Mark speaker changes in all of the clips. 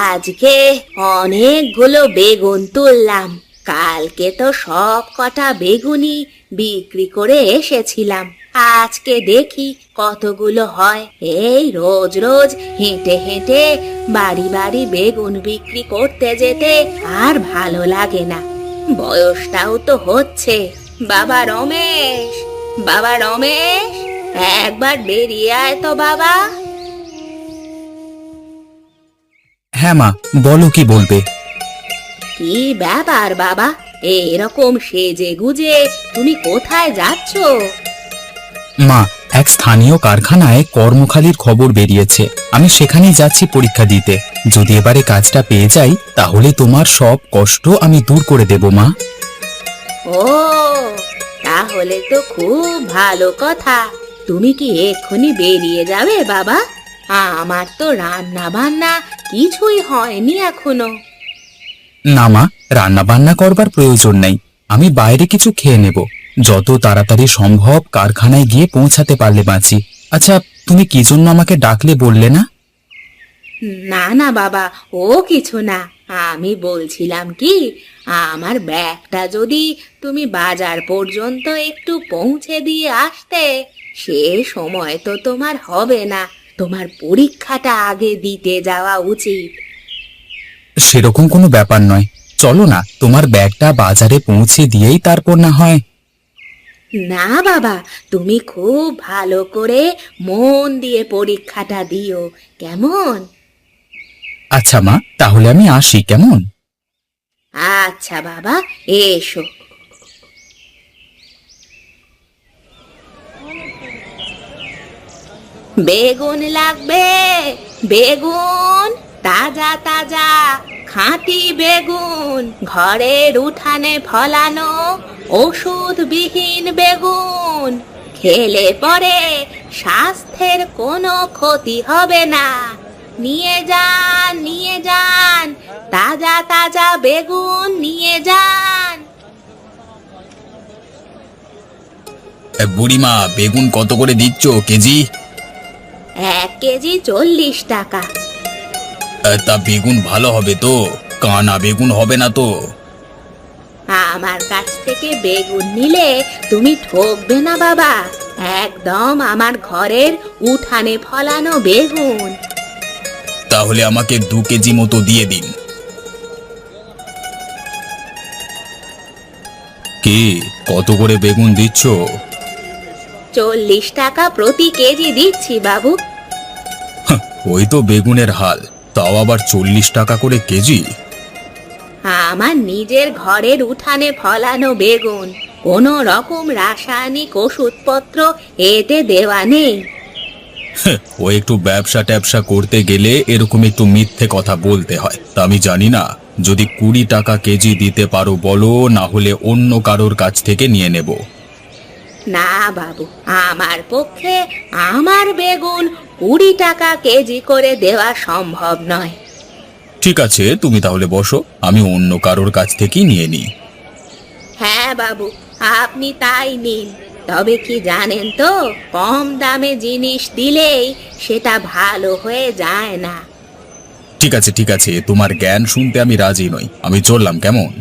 Speaker 1: আজকে অনেকগুলো বেগুন তুললাম। কালকে তো সব কটা বেগুনই বিক্রি করে এসেছিলাম। আজকে দেখি কতগুলো হয়। এই রোজ রোজ হেঁটে হেঁটে বাড়ি বাড়ি বেগুন বিক্রি করতে যেতে আর ভালো লাগে না। বয়সটাও তো হচ্ছে। বাবা রমেশ, বাবা রমেশ, একবার বেরিয়ে আয় তো বাবা।
Speaker 2: হ্যাঁ মা, বলো কি বলবে।
Speaker 1: কি ব্যাপার বাবা, এরকম সেজে গুজে তুমি কোথায় যাচ্ছ?
Speaker 2: মা, এক স্থানীয় কারখানায় কর্মখালির খবর বেরিয়েছে। আমি সেখানেই যাচ্ছি পরীক্ষা দিতে। যদি এবারে কাজটা পেয়ে যাই তাহলে তোমার সব কষ্ট আমি দূর করে দেব মা।
Speaker 1: ও, তাহলে তো খুব ভালো কথা। তুমি কি এক্ষুনি বেরিয়ে যাবে বাবা? আমার তো রান্না বান্না কিছুই হয়নি এখনো।
Speaker 2: না মা, রান্না বান্না করবার প্রয়োজন নেই। আমি বাইরে কিছু খেয়ে নেব। যত তাড়াতাড়ি সম্ভব কারখানায় গিয়ে পৌঁছাতে পারলে বাঁচি। আচ্ছা, তুমি কি জন্য আমাকে ডাকলে বললে না?
Speaker 1: না না বাবা, ও কিছু না। আমি বলছিলাম কি, আমার ব্যাগটা যদি তুমি বাজার পর্যন্ত একটু পৌঁছে দিয়ে আসতে। সে সময় তো তোমার হবে না। তোমার পরীক্ষাটা আগে দিতে যাওয়া উচিত।
Speaker 2: সেরকম কোনো ব্যাপার নয়। চলো না, তোমার ব্যাগটা বাজারে পৌঁছে দিয়েই তারপর না হয়।
Speaker 1: না বাবা, তুমি খুব ভালো করে মন দিয়ে পরীক্ষাটা দিও, কেমন?
Speaker 2: আচ্ছা মা, তাহলে আমি আসি, কেমন?
Speaker 1: আচ্ছা বাবা, এসো। বেগুন লাগবে? বেগুন তাজা তাজা খাঁটি বেগুন, ঘরের উঠানে ফলানো ওষুধবিহীন বেগুন। খেলে পরে স্বাস্থ্যের কোনো ক্ষতি হবে না। নিয়ে যান, নিয়ে যান, তাজা তাজা বেগুন নিয়ে যান।
Speaker 2: বুড়িমা, বেগুন কত করে দিচ্ছ কেজি?
Speaker 1: 1 কেজি 40 টাকা।
Speaker 2: তা বেগুন ভালো হবে তো? কানা বেগুন হবে না তো?
Speaker 1: আমার কাছ থেকে বেগুন নিলে তুমি ঠকবে না বাবা। একদম আমার ঘরের উঠানে ফলানো বেগুন।
Speaker 2: তাহলে আমাকে 2 কেজি মতো দিয়ে দিন। কি, কত করে বেগুন দিচ্ছ?
Speaker 1: 40 টাকা প্রতি কেজি দিচ্ছি বাবু।
Speaker 2: ওই তো বেগুনের হাল, তাও আবার 40 টাকা করে কেজি।
Speaker 1: আমার নিজের ঘরের উঠানে ফলানো বেগুন, কোনো রকম রাসায়নিক ওষুধপত্র এতে দেওয়া নেই।
Speaker 2: ও একটু ব্যবসা ট্যাবসা করতে গেলে এরকম একটু মিথ্যে কথা বলতে হয়। তা আমি জানি না। যদি 20 টাকা কেজি দিতে পারো বলো, না হলে অন্য কারোর কাছ থেকে নিয়ে নেব।
Speaker 1: না বাবু, আমার পক্ষে আমার বেগুন 20 টাকা কেজি করে দেওয়া সম্ভব নয়।
Speaker 2: ঠিক আছে, তুমি তাহলে বসো, আমি অন্য কারোর কাছ থেকেই নিয়ে নিই।
Speaker 1: হ্যাঁ বাবু, আপনি তাই নিন। তবে কি জানেন তো, কম দামে জিনিস দিলেই সেটা ভালো হয়ে যায় না।
Speaker 2: ঠিক আছে ঠিক আছে, তোমার জ্ঞান শুনতে আমি রাজি নই। আমি চললাম, কেমন?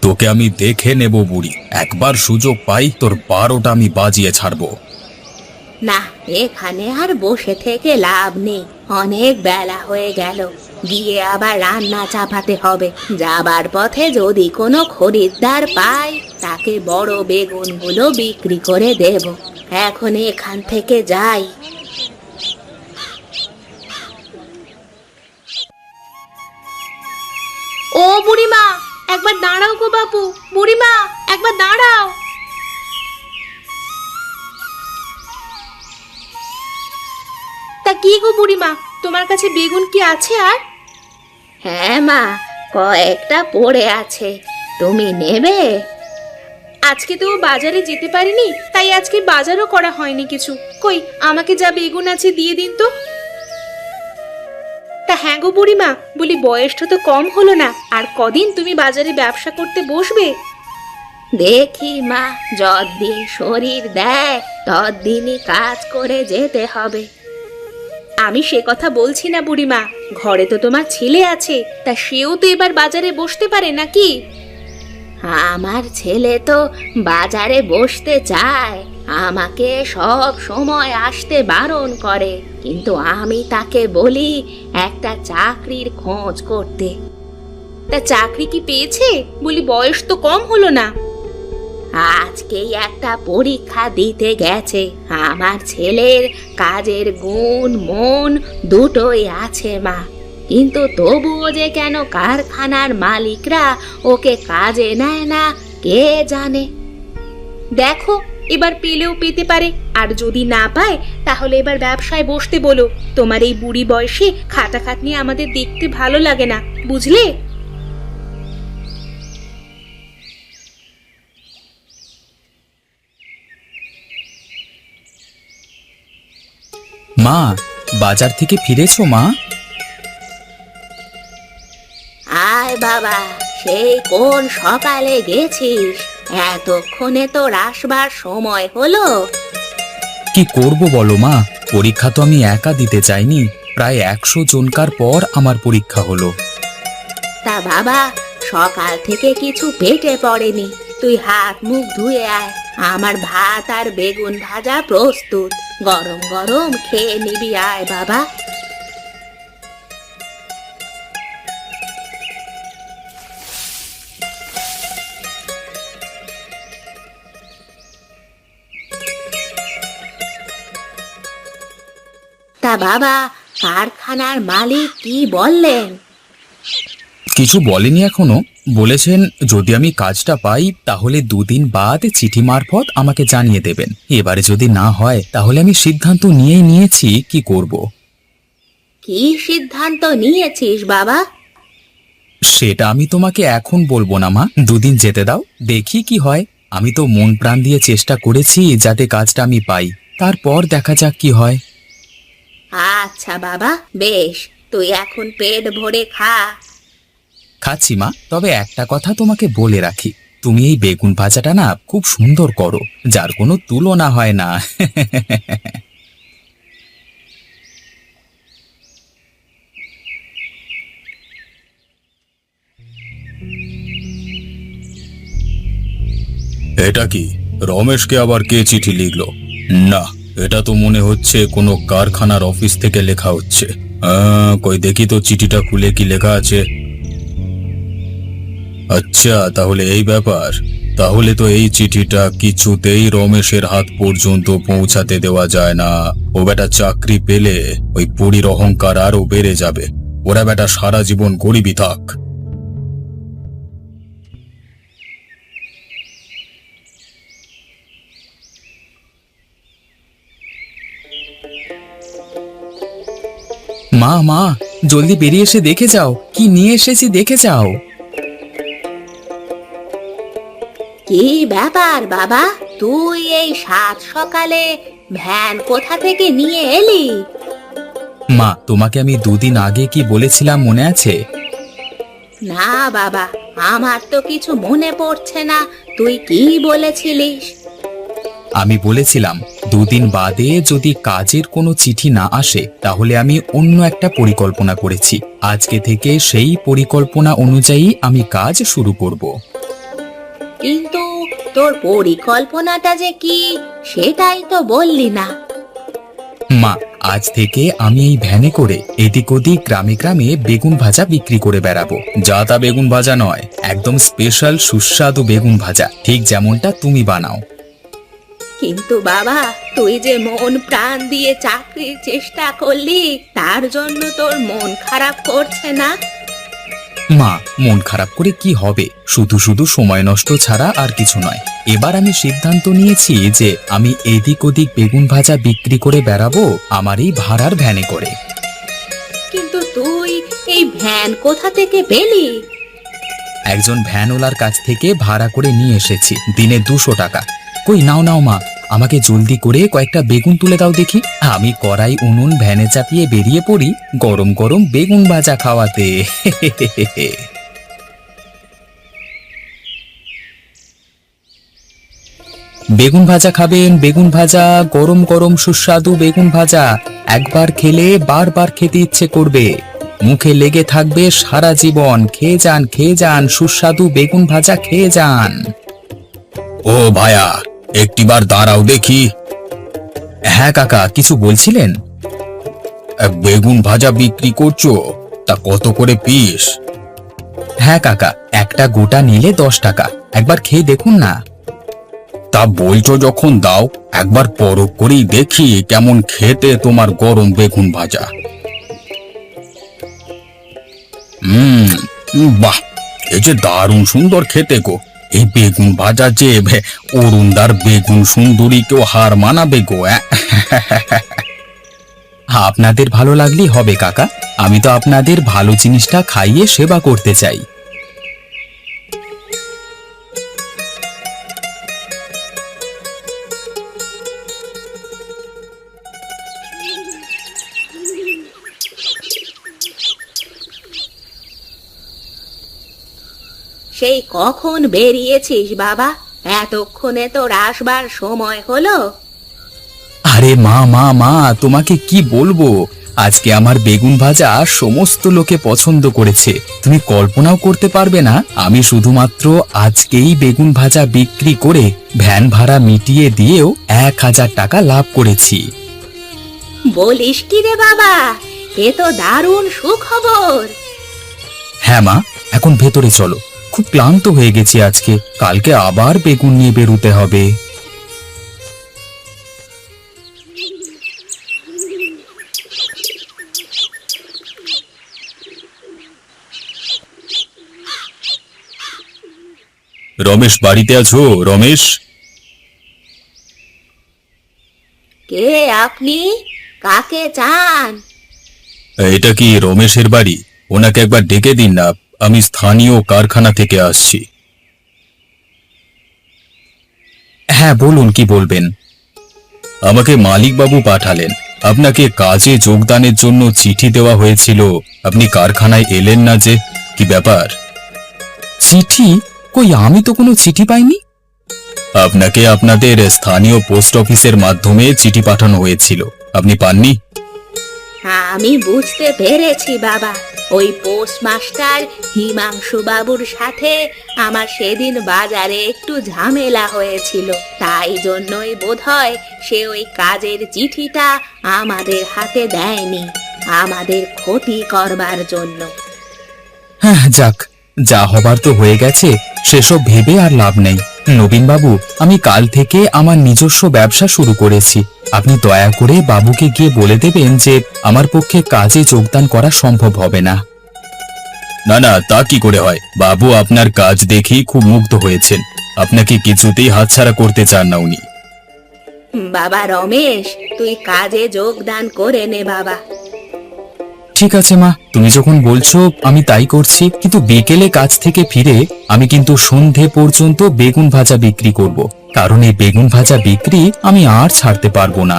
Speaker 2: তোকে আমি দেখে নেব বুড়ি। একবার সুযোগ পাই তোর 12টা আমি বাজিয়ে ছাড়বো।
Speaker 1: না, এখানে আর বসে থেকে লাভ নেই। অনেক বেলা হয়ে গেল। গিয়ে আবার রান্না চাপাতে হবে। যাবার পথে যদি কোনো খরিদ্দার পাই, তাকে বড় বেগুনগুলো বিক্রি করে দেব। এখন এখান থেকে যাই। ও বুড়িমা, একবার দাঁড়াও গো বাপু। বুড়িমা, একবার দাঁড়াও। তা কি গো বুড়িমা, তোমার কাছে বেগুন কি আছে আর? হ্যাঁ মা, কয়েকটা পড়ে আছে। তুমি নেবে? আজকে তো বাজারে যেতে পারিনি, তাই আজকে বাজারও করা হয়নি কিছু। কই, আমাকে যা বেগুন আছে দিয়ে দিন তো। তা হ্যাঁ গো বুড়িমা, বলি বয়সটা তো কম হলো না, আর কদিন তুমি বাজারে ব্যবসা করতে বসবে? দেখি মা, যতদিন শরীর দেয় ততদিনই কাজ করে যেতে হবে। আমি সে কথা বলছি না বুড়িমা, ঘরে তো তোমার ছেলে আছে, তা সেও তো এবার বাজারে বসতে পারে নাকি? আমার ছেলে তো বাজারে বসতে চায়, আমাকে সব সময় আসতে বারণ করে, কিন্তু আমি তাকে বলি একটা চাকরির খোঁজ করতে। তা চাকরি কি পেয়েছে? বলি বয়স তো কম হলো না। আজকেই একটা পরীক্ষা দিতে গেছে। আমার ছেলের কাজের গুণ মন দুটোই আছে মা, কিন্তু তবুও যে কেন কারখানার মালিকরা ওকে কাজে নেয় না কে জানে। দেখো, এবার পেলেও পেতে পারে, আর যদি না পায় তাহলে এবার ব্যবসায় বসতে বলো। তোমার এই বুড়ি বয়সে খাটাখাটনি আমাদের দেখতে ভালো লাগে না, বুঝলে?
Speaker 2: মা, বাজার থেকে ফিরেছো মা?
Speaker 1: আয় বাবা, সেই কোন সকালে গেছিস, এতক্ষণে তোর আসবার সময় হলো?
Speaker 2: কি করব বলো মা, পরীক্ষা তো আমি একা দিতে চাইনি, প্রায় 100 জনকার পর আমার পরীক্ষা হলো।
Speaker 1: তা বাবা, সকাল থেকে কিছু পেটে পড়েনি, তুই হাত মুখ ধুয়ে আয়, আমার ভাত আর বেগুন ভাজা প্রস্তুত, গরম গরম খেয়ে নিবি, আয় বাবা। তা বাবা, কারখানার মালিক কি বললেন?
Speaker 2: কিছু বলেনি এখনো, বলেছেন যদি আমি কাজটা পাই তাহলে 2 দিন বাদ চিঠি মারফত আমাকে জানিয়ে দেবেন। এবারে যদি না হয় তাহলে আমি সিদ্ধান্ত নিয়েই নিয়েছি কি করব।
Speaker 1: কি সিদ্ধান্ত নিয়েছিস বাবা?
Speaker 2: সেটা আমি তোমাকে এখন বলবো না মা, 2 দিন যেতে দাও, দেখি কি হয়। আমি তো মন প্রাণ দিয়ে চেষ্টা করেছি যাতে কাজটা আমি পাই, তারপর দেখা যাক কি হয়।
Speaker 1: আচ্ছা বাবা, বেশ, তুই এখন পেট ভরে খা।
Speaker 2: খাচ্ছি মা, তবে একটা কথা তোমাকে বলে রাখি, তুমি এই বেগুন ভাজাটা না খুব সুন্দর করো, যার কোনো তুলনা হয় না। এটা কি, রমেশকে আবার কে চিঠি লিখলো? না, এটা তো মনে হচ্ছে কোনো কারখানার অফিস থেকে লেখা হচ্ছে। কই দেখি তো চিঠিটা খুলে কি লেখা আছে। আচ্ছা, তাহলে এই ব্যাপার। তাহলে তো এই চিঠিটা কিছুতেই রমেশের হাত পর্যন্ত পৌঁছাতে দেওয়া যায় না। ও বেটা চাকরি পেলে ওই বুড়ির অহংকার আরো বেড়ে যাবে, ওরা বেটা সারা জীবন গরিবই থাক। মা মা, জলদি বেরিয়ে এসে দেখে যাও কি নিয়ে এসেছি, দেখে যাও।
Speaker 1: কি ব্যাপার বাবা, তুই এই সাত সকালে ভ্যান কোথা থেকে নিয়ে এলি?
Speaker 2: মা, তোমাকে আমি 2 দিন আগে কি বলেছিলাম মনে আছে?
Speaker 1: না বাবা, আমার তো কিছু মনে পড়ছে না, তুই কি বলেছিলিস?
Speaker 2: আমি বলেছিলাম 2 দিন বাদে যদি কাজের কোনো চিঠি না আসে তাহলে আমি অন্য একটা পরিকল্পনা করেছি, আজকে থেকে সেই পরিকল্পনা অনুযায়ী আমি কাজ শুরু করব।
Speaker 1: কিন্তু তোর পরিকল্পনাটা যে কি সেটাই তো বললি না।
Speaker 2: মা, আজ থেকে আমি এই ভ্যানে করে এদিক ওদিক গ্রামে গ্রামে বেগুন ভাজা বিক্রি করে বেড়াবো। যা তা বেগুন ভাজা নয়, একদম স্পেশাল সুস্বাদু বেগুন ভাজা, ঠিক যেমনটা তুমি বানাও।
Speaker 1: কিন্তু বাবা, তুই যে মন প্রাণ দিয়ে চাকরির চেষ্টা করলি, তার জন্য তোর মন খারাপ করছে না?
Speaker 2: মা, মন খারাপ করে কি হবে, শুধু শুধু সময় নষ্ট ছাড়া আর কিছু নয়। এবার আমি সিদ্ধান্ত নিয়েছি যে আমি এদিক ওদিক বেগুন ভাজা বিক্রি করে বেড়াবো আমার এই ভাড়ার ভ্যানে করে।
Speaker 1: কিন্তু তুই এই ভ্যান কোথা থেকে পেলি?
Speaker 2: একজন ভ্যানওয়ালার কাছ থেকে ভাড়া করে নিয়ে এসেছি, দিনে 200 টাকা। কই নাও নাও মা, আমাকে জলদি করে কয়েকটা বেগুন তুলে দাও দেখি, আমি কড়াই উনুন ভ্যানে চাপিয়ে বেরিয়ে পড়ি গরম গরম বেগুন ভাজা খাওয়াতে। বেগুন ভাজা খাবেন, বেগুন ভাজা, গরম গরম সুস্বাদু বেগুন ভাজা। একবার খেলে বারবার খেতে ইচ্ছে করবে, মুখে লেগে থাকবে সারা জীবন। খেয়ে যান সুস্বাদু বেগুন ভাজা, খেয়ে যান। ও ভায়া, একটিবার দাঁড়াও দেখি। হ্যাঁ কাকা, কিছু বলছিলেন? বেগুন ভাজা বিক্রি করছো? তা কত করে পিস? হ্যাঁ কাকা, একটা গোটা নিলে 10 টাকা, একবার খেয়ে দেখুন না। তা বলছো যখন দাও, একবার পরখ করেই দেখি কেমন খেতে তোমার গরম বেগুন ভাজা। বাহ, এই যে দারুণ সুন্দর খেতে গো। এই বেগুন ভাজা যে অরুণদার বেগুন সুন্দরীকেও হার মানাবে গো। আপনাদের ভালো লাগলেই হবে কাকা, আমি তো আপনাদের ভালো জিনিসটা খাইয়ে সেবা করতে চাই।
Speaker 1: সেই কখন বেরিয়েছিস বাবা? এতক্ষণে তোর আসবার সময় হলো?
Speaker 2: আরে মা, তোমাকে কি বলবো, আজকে আমার বেগুন ভাজা সমস্ত লোকে পছন্দ করেছে। তুমি কল্পনাও করতে পারবে না, আমি শুধুমাত্র আজকেই বেগুন ভাজা বিক্রি করে ভ্যান ভাড়া মিটিয়ে দিয়েও 1000 টাকা লাভ করেছি।
Speaker 1: বলিস কি রে বাবা, এ তো দারুণ সুখবর।
Speaker 2: হ্যাঁ মা, এখন ভেতরে চলো, খুব ক্লান্ত হয়ে গেছি আজকে, কালকে আবার বেগুন নিয়ে বেরোতে হবে। রমেশ বাড়িতে আছো? রমেশ?
Speaker 1: কে আপনি? কাকে চান?
Speaker 2: এটা কি রমেশের বাড়ি? ওনাকে একবার ডেকে দিন না, আমি স্থানীয় কারখানা থেকে আসছি। হ্যাঁ বলুন, কি বলবেন? আমাকে মালিকবাবু পাঠালেন, আপনাকে কাজে যোগদানের জন্য চিঠি দেওয়া হয়েছিল, আপনি কারখানায় এলেন না যে, কি ব্যাপার? চিঠি? কই, আমি তো কোনো চিঠি পাইনি। আপনাকে আপনাদের স্থানীয় পোস্ট অফিসের মাধ্যমে চিঠি পাঠানো হয়েছিল, আপনি পাননি?
Speaker 1: আমি বুঝতে পেরেছি বাবা, ওই পোস্টমাস্টার হিমাংশু বাবুর সাথে আমার সেদিন বাজারে একটু ঝামেলা হয়েছিল, তাই জন্যই বোধহয় সে ওই কাজের চিঠিটা আমাদের হাতে দেয়নি, আমাদের ক্ষতি করবার জন্য।
Speaker 2: হ্যাঁ যাক, যা হবার তো হয়ে গেছে, সেসব ভেবে আর লাভ নেই। নবীন বাবু, আমি কাল থেকে আমার নিজস্ব ব্যবসা শুরু করেছি, আপনি দয়া করে বাবুকে গিয়ে বলে দেবেন যে আমার পক্ষে কাজে যোগদান করা সম্ভব হবে না। না না, তা কি করে হয়, বাবু আপনার কাজ দেখেই খুব মুগ্ধ হয়েছেন, আপনাকে কিছুতেই হাতছাড়া করতে চান না উনি।
Speaker 1: বাবা রমেশ, তুই কাজে যোগদান করে নে বাবা।
Speaker 2: ঠিক আছে মা, তুমি যখন বলছো আমি তাই করছি, কিন্তু বিকেলে কাজ থেকে ফিরে আমি কিন্তু সন্ধে পর্যন্ত বেগুন ভাজা বিক্রি করব, কারণ এই বেগুন ভাজা বিক্রি আমি আর ছাড়তে পারবো না।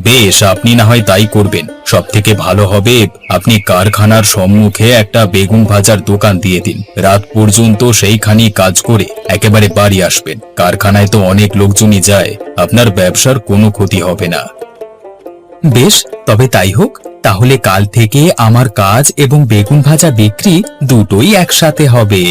Speaker 2: বেশ, আপনি না হয় তাই করবেন, সব থেকে ভালো হবে আপনি কারখানার সম্মুখে একটা বেগুন ভাজার দোকান দিয়ে দিন, রাত পর্যন্ত সেইখানেই কাজ করে একেবারে বাড়ি আসবেন, কারখানায় তো অনেক লোকজনই যায়, আপনার ব্যবসার কোনো ক্ষতি হবে না। বেশ, তবে তাই হোক, তাহলে কাল থেকে আমার কাজ এবং বেগুন ভাজা বিক্রি দুটোই একসাথে হবে।